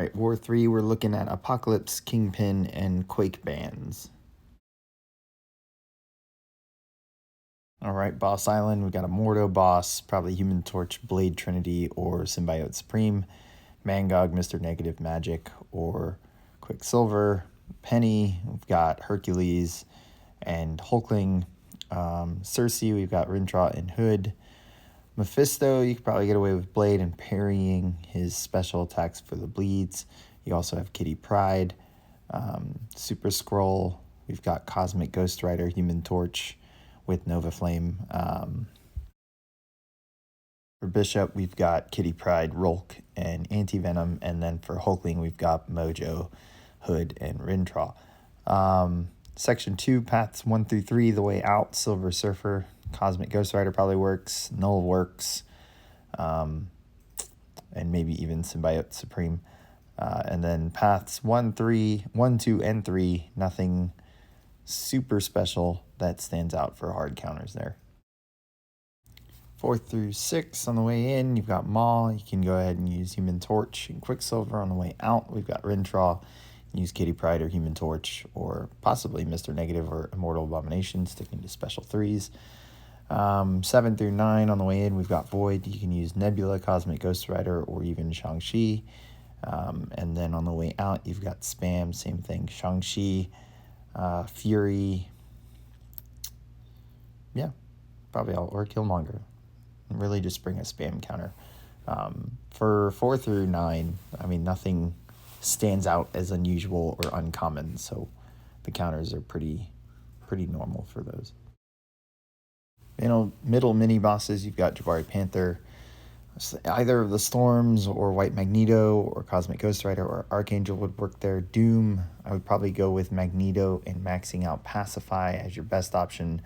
right, War 3, we're looking at Apocalypse, Kingpin, and Quake bands. All right, Boss Island, we got a Mordo boss, probably Human Torch, Blade Trinity, or Symbiote Supreme. Mangog, Mr. Negative Magic, or Quicksilver. Penny, we've got Hercules and Hulkling. Cersei, we've got Rintrah and Hood. Mephisto, you could probably get away with Blade and parrying his special attacks for the bleeds. You also have Kitty Pryde. Super Skrull, we've got Cosmic Ghost Rider, Human Torch with Nova Flame. For Bishop, we've got Kitty Pryde, Rolk, and Anti-Venom. And then for Hulkling, we've got Mojo, Hood, and Rintrah. Section 2, paths 1 through 3, the way out, Silver Surfer. Cosmic Ghost Rider probably works. Null works. And maybe even Symbiote Supreme. And then paths 1, 2, and 3, nothing super special that stands out for hard counters there. 4 through 6 on the way in, you've got Maw. You can go ahead and use Human Torch and Quicksilver. On the way out, we've got Rintrah. Use Kitty Pryde or Human Torch, or possibly Mr. Negative or Immortal Abomination, sticking to special 3s. 7 through 9 on the way in, we've got Void. You can use Nebula, Cosmic Ghost Rider, or even Shang-Chi. And then on the way out, you've got Spam, same thing, Shang-Chi, Fury. Yeah, probably all, or Killmonger. Really just bring a spam counter. For 4 through 9, I mean, nothing stands out as unusual or uncommon, so the counters are pretty normal for those. You know, middle mini bosses, you've got Jabari Panther, either of the Storms or White Magneto or Cosmic Ghost Rider or Archangel would work there. Doom, I would probably go with Magneto and maxing out Pacify as your best option.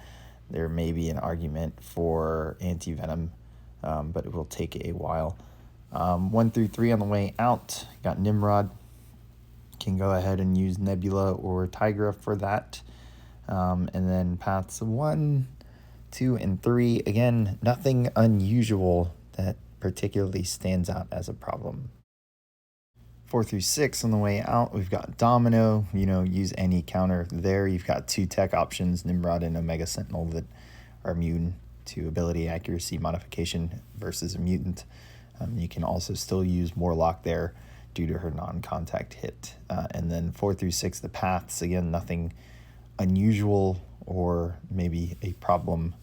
There may be an argument for Anti-Venom, but it will take a while. 1 through 3 on the way out, got Nimrod. Can go ahead and use Nebula or Tigra for that. And then paths 1, 2, and 3. Again, nothing unusual that particularly stands out as a problem. 4 through 6 on the way out, we've got Domino. You know, use any counter there. You've got 2 tech options, Nimrod and Omega Sentinel, that are immune to ability accuracy modification versus a mutant. You can also still use Morlock there due to her non-contact hit. And then 4 through 6, the paths, again, nothing unusual or maybe a problem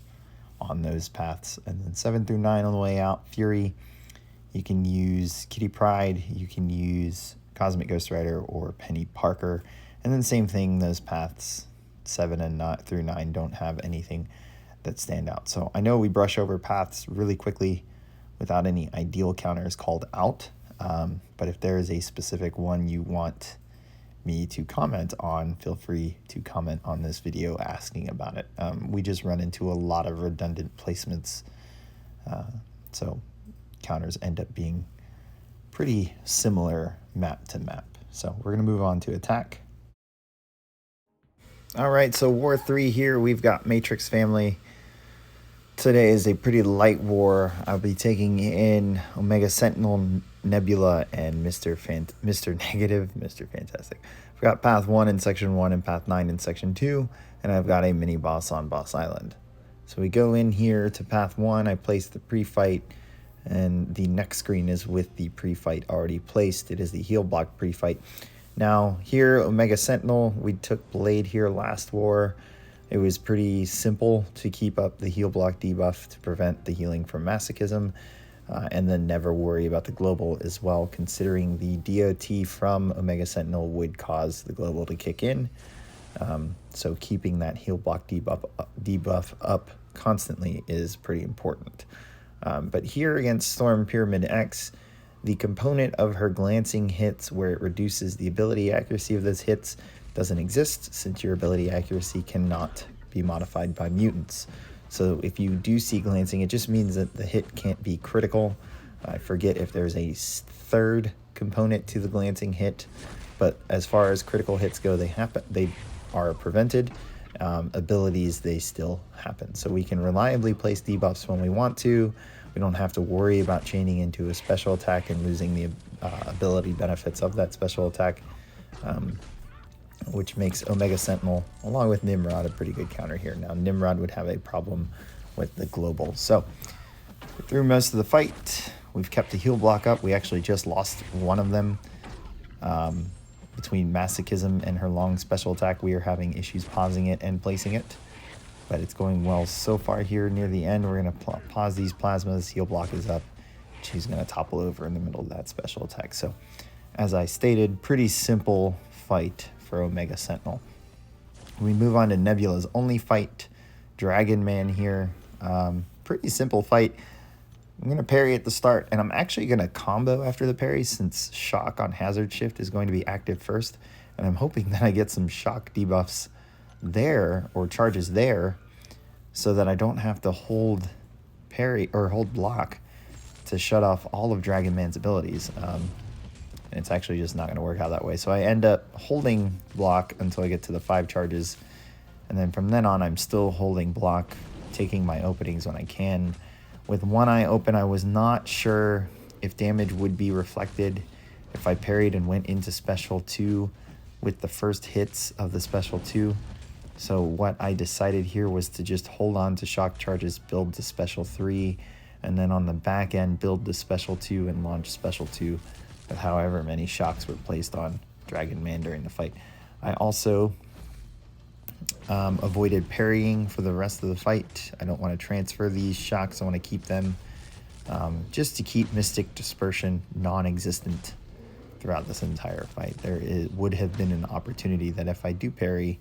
on those paths. And then 7 through 9 on the way out, Fury. You can use Kitty Pryde, you can use Cosmic Ghost Rider or Penny Parker. And then same thing, those paths 7 and through 9 don't have anything that stand out. So I know we brush over paths really quickly without any ideal counters called out. But if there is a specific one you want me to comment on, feel free to comment on this video asking about it. We just run into a lot of redundant placements. So counters end up being pretty similar map to map. So we're going to move on to attack. All right, so War 3 here, we've got Matrix Family. Today is a pretty light war. I'll be taking in Omega Sentinel, Nebula, and Mr. Negative, Mr. Fantastic. I've got Path 1 in Section 1 and Path 9 in Section 2, and I've got a mini-boss on Boss Island. So we go in here to Path 1, I place the pre-fight, and the next screen is with the pre-fight already placed. It is the heal block pre-fight. Now, here, Omega Sentinel, we took Blade here last war. It was pretty simple to keep up the heal block debuff to prevent the healing from masochism, and then never worry about the global as well, considering the DOT from Omega Sentinel would cause the global to kick in. So keeping that heal block debuff up constantly is pretty important. But here against Storm Pyramid X, the component of her glancing hits where it reduces the ability accuracy of those hits doesn't exist, since your ability accuracy cannot be modified by mutants. So if you do see glancing, it just means that the hit can't be critical. I forget if there's a third component to the glancing hit, but as far as critical hits go, they are prevented. Abilities, they still happen. So we can reliably place debuffs when we want to. We don't have to worry about chaining into a special attack and losing the ability benefits of that special attack, which makes Omega Sentinel, along with Nimrod, a pretty good counter here. Now, Nimrod would have a problem with the global. So, through most of the fight, we've kept the heal block up. We actually just lost one of them. Between Masochism and her long special attack, we are having issues pausing it and placing it. But it's going well so far here near the end. We're going to pause these plasmas. Heal block is up. She's going to topple over in the middle of that special attack. So, as I stated, pretty simple fight for Omega Sentinel. We move on to Nebula's only fight, Dragonman here. Pretty simple fight. I'm going to parry at the start, and I'm actually going to combo after the parry since Shock on Hazard Shift is going to be active first. And I'm hoping that I get some Shock debuffs there, or charges there, so that I don't have to hold parry or hold block to shut off all of Dragonman's abilities. It's actually just not going to work out that way. So I end up holding block until I get to the 5 charges. And then from then on, I'm still holding block, taking my openings when I can. With one eye open, I was not sure if damage would be reflected if I parried and went into special 2 with the first hits of the special 2. So what I decided here was to just hold on to shock charges, build to special 3, and then on the back end, build the special 2 and launch special 2 with however many shocks were placed on Dragonman during the fight. I also avoided parrying for the rest of the fight. I don't want to transfer these shocks. I want to keep them just to keep Mystic Dispersion non-existent throughout this entire fight. Would have been an opportunity that if I do parry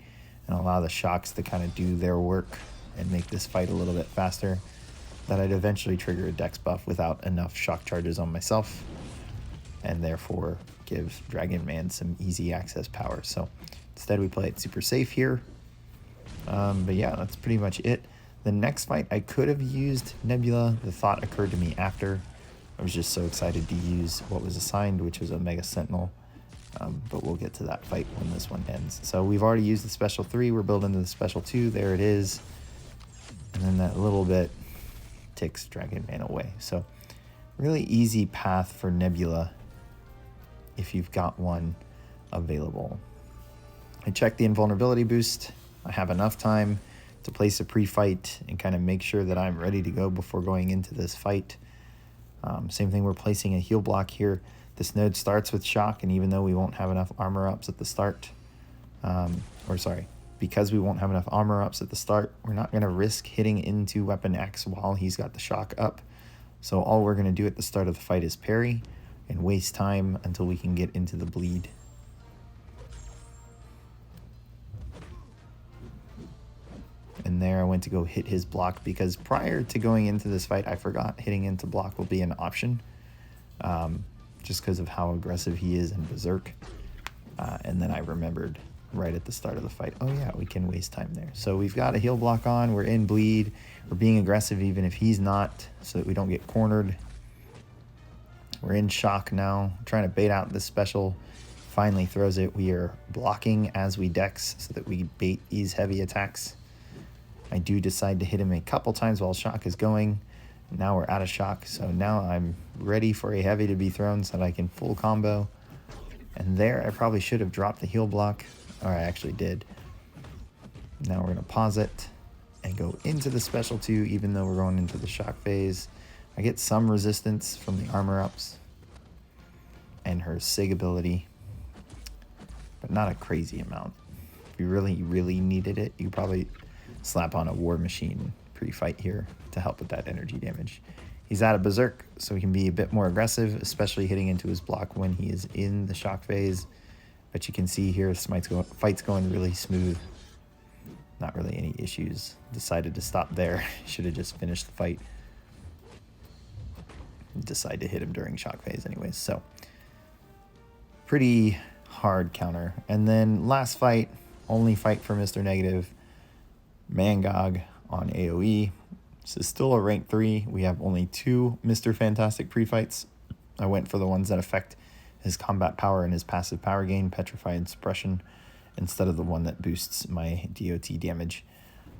and allow the shocks to kind of do their work and make this fight a little bit faster, that I'd eventually trigger a dex buff without enough shock charges on myself, and therefore give Dragonman some easy access power. So instead we play it super safe here. But yeah, that's pretty much it. The next fight, I could have used Nebula. The thought occurred to me after. I was just so excited to use what was assigned, which was Omega Sentinel. But we'll get to that fight when this one ends. So we've already used the special 3. We're building to the special 2. There it is. And then that little bit takes Dragonman away. So really easy path for Nebula if you've got one available. I checked the invulnerability boost. I have enough time to place a pre-fight and kind of make sure that I'm ready to go before going into this fight. Same thing, we're placing a heal block here. This node starts with shock, and even though we won't have enough armor ups at the start, because we won't have enough armor ups at the start, we're not going to risk hitting into Weapon X while he's got the shock up. So all we're going to do at the start of the fight is parry and waste time until we can get into the bleed. And there I went to go hit his block, because prior to going into this fight, I forgot hitting into block will be an option. Just because of how aggressive he is in Berserk. And then I remembered right at the start of the fight, oh yeah, we can waste time there. So we've got a heal block on, we're in bleed, we're being aggressive even if he's not, so that we don't get cornered. We're in shock now, trying to bait out this special. Finally throws it. We are blocking as we dex so that we bait these heavy attacks. I do decide to hit him a couple times while shock is going. Now we're out of shock, so now I'm ready for a heavy to be thrown so that I can full combo. And there, I probably should have dropped the heal block, or I actually did. Now we're going to pause it and go into the special 2, even though we're going into the shock phase. I get some resistance from the armor ups and her SIG ability, but not a crazy amount. If you really, really needed it, you could probably slap on a War Machine pre-fight here to help with that energy damage. He's out of Berserk, so he can be a bit more aggressive, especially hitting into his block when he is in the shock phase. But you can see here, fight's going really smooth. Not really any issues. Decided to stop there. Should have just finished the fight. Decide to hit him during shock phase anyways. So, pretty hard counter. And then last fight, only fight for Mr. Negative, Mangog on AoE. This is still a rank 3. We have only 2 Mr. Fantastic pre-fights. I went for the ones that affect his combat power and his passive power gain, Petrify and Suppression, instead of the one that boosts my DOT damage.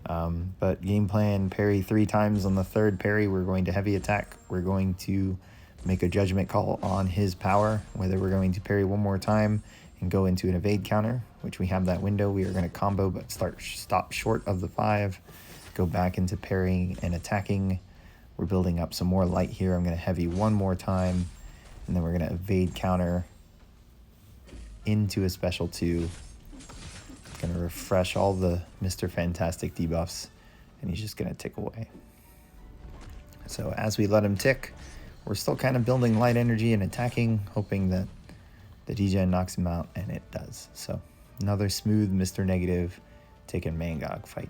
But game plan, parry 3 times. On the third parry, we're going to heavy attack. We're going to make a judgment call on his power, whether we're going to parry one more time and go into an evade counter, which we have that window. We are going to combo but stop short of the 5, go back into parrying and attacking. We're building up some more light here. I'm going to heavy one more time, and then we're going to evade counter into a special 2. Going to refresh all the Mr. Fantastic debuffs, and he's just going to tick away. So as we let him tick, we're still kind of building light energy and attacking, hoping that the degen knocks him out, and it does. So another smooth Mr. Negative taking Mangog fight.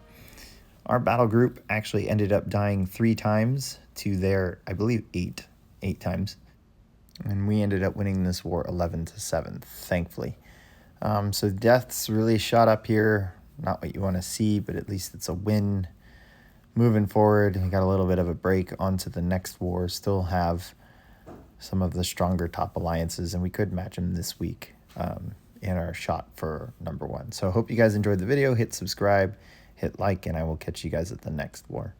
Our battle group actually ended up dying 3 times to their, I believe, 8 times. And we ended up winning this war 11-7, thankfully. So deaths really shot up here. Not what you want to see, but at least it's a win. Moving forward, we got a little bit of a break onto the next war. Still have some of the stronger top alliances, and we could match them this week in our shot for number 1. So I hope you guys enjoyed the video. Hit subscribe, hit like, and I will catch you guys at the next war.